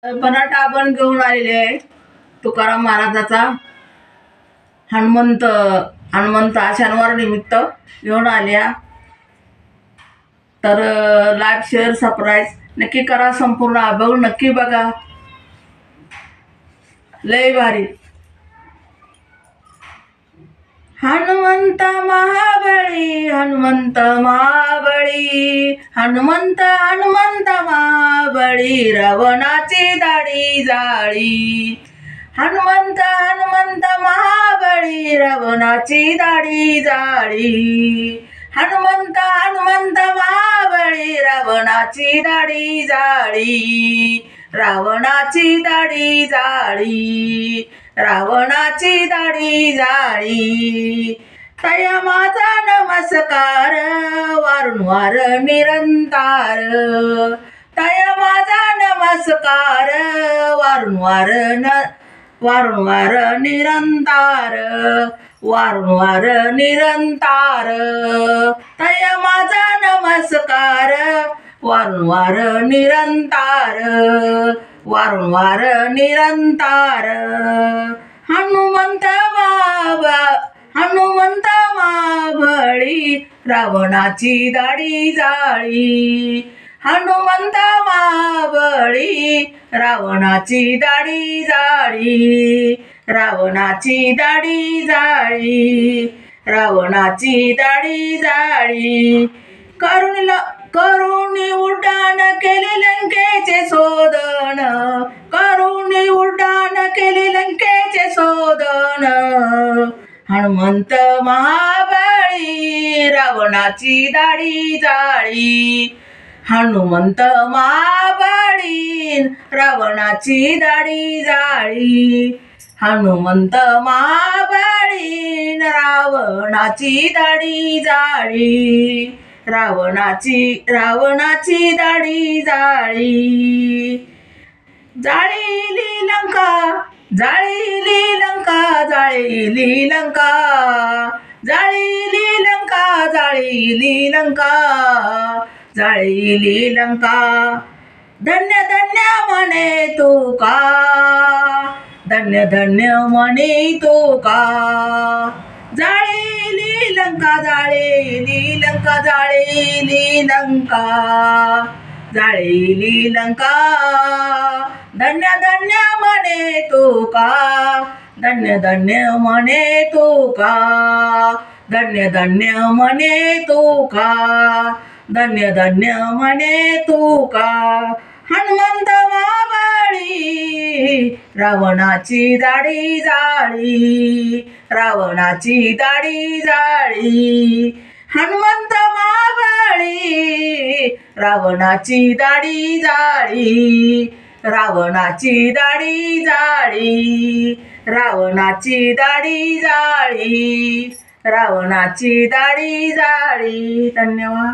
बनाटा आपण घेऊन आलेले आहे तुकाराम महाराजाचा हनुमंत शनिवार निमित्त घेऊन आल्या. तर लाईक शेअर सबस्क्राईब नक्की करा. संपूर्ण अभंग नक्की बघा. लय भारी. हनुमंत महाबळी हनुमंत महाबळी हनुमंत हनुमंत महाबळी रावणाची दाढी जाळी. हनुमंत हनुमंत महाबळी रावणाची दाढी जाळी. हनुमंत हनुमंत महाबळी रावणाची दाढी जाळी. रावणाची दाढी जाळी. रावणाची दाढी जाळी. तया माझा नमस्कार वारंवार निरंतर. तया माझा नमस्कार वारंवार निरंतर. वारंवार निरंतर. तया माझा नमस्कार वारंवार निरंतर. वारंवार निरंतर. हनुमंत महाबळी रावणाची दाढी जाळी. हनुमंत महाबळी रावणाची दाढी जाळी. रावणाची दाढी जाळी. रावणाची दाढी जाळी. करुणी उड्डाण केले लंकेचे शोधन. करुणी उड्डाण केले लंकेचे शोधन. हनुमंत महाबळी रावणाची दाढी जाळी. हनुमंत महाबळी रावणाची दाढी जाळी. हनुमंत महाबळी रावणाची दाढी जाळी. रावणाची दाढी जाळी. जाळीली लंका जाळीली लंका जाळीली लंका. जाळीली लंका जाळीली लंका. जाळीली लंका. धन्य धन्य म्हणे तुका. धन्य धन्य म्हणे तुका. जाळीली लंका जाळीली लंका. जाळीली लंका. जाळीली लंका. धन्य धन्य म्हणे तुका. धन्य धन्य म्हणे तुका. धन्य धन्य म्हणे तुका. धन्य धन्य म्हणे तुका. हनुमंत महाबळी रावणाची दाढी जाळी. रावणाची दाढी जाळी. हनुमंत महाबळी रावणाची दाढी जाळी. रावणाची दाढी जाळी. रावणाची दाढी जाळी. रावणाची दाढी जाळी. धन्यवाद.